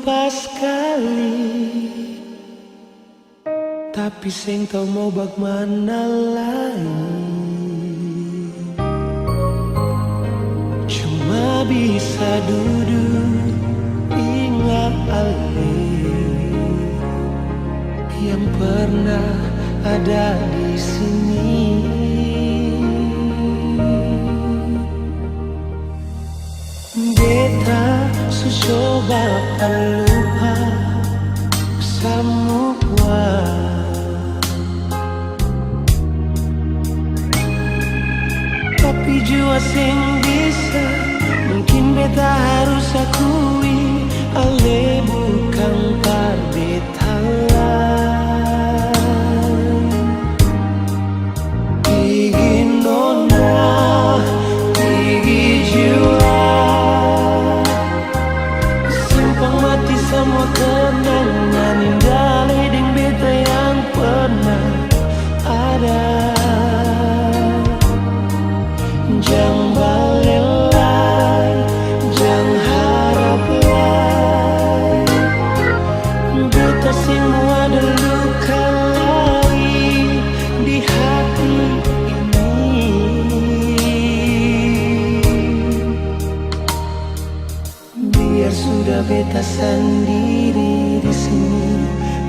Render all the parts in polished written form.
lupa sekali, tapi sing tau mau bagaimana lagi. Cuma bisa duduk ingat alih yang pernah ada di sini. Beta coba lupa semua, tapi jua sing bisa. Mungkin beta harus akui, ale bukan par beta lain. Gigi nona, gigi jua, simpang mati semua kenangan indah ledeng beta yang pernah ada. Jangan balelai, jangan harap lagi, beta semua ada luka lagi di hati ini. Biar sudah beta sendiri di sini,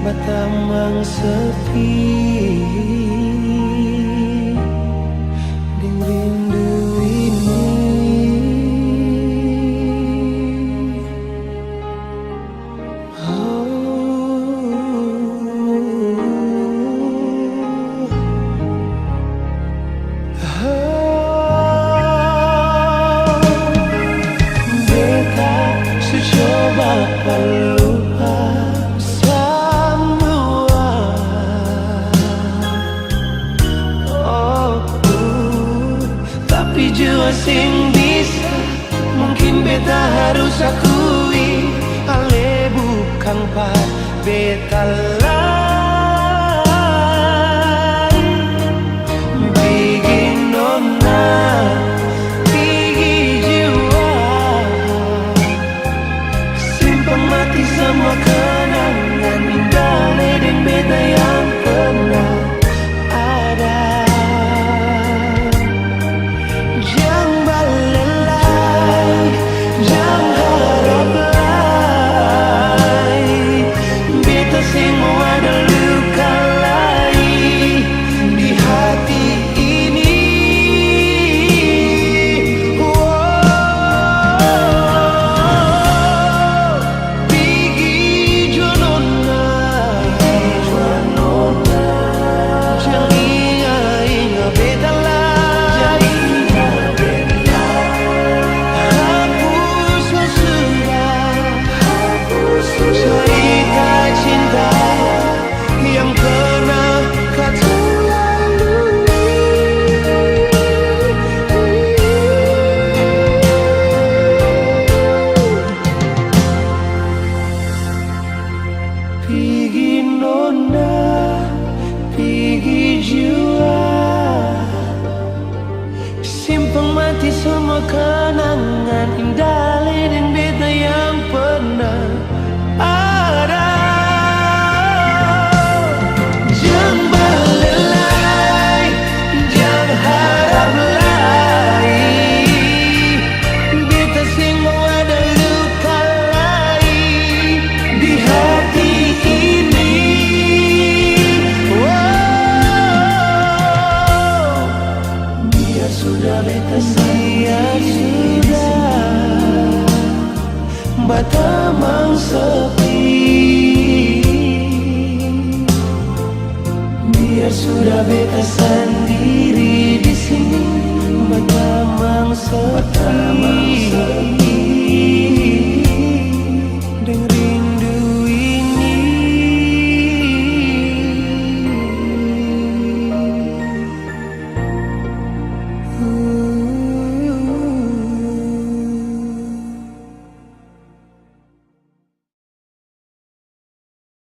batamang sepi. Lupa semua, tapi jua sing bisa. Mungkin beta harus akui, ale bukan par beta lain. Bikin nona, semua kenangan indah ledeng beta yang pernah ada. Jangan balelai, jangan harap lagi, beta semua ada luka lagi di hati ini. Pigi nona, pigi jua, simpang mati semua kenangan indah ledeng beta yang pernah ada. Jangan balelai, jangan harap lagi, beta semua ada luka lagi di hati. Sudah beta siap sudah, batamang sepi. Biar sudah beta sendiri di sini, batamang sepi.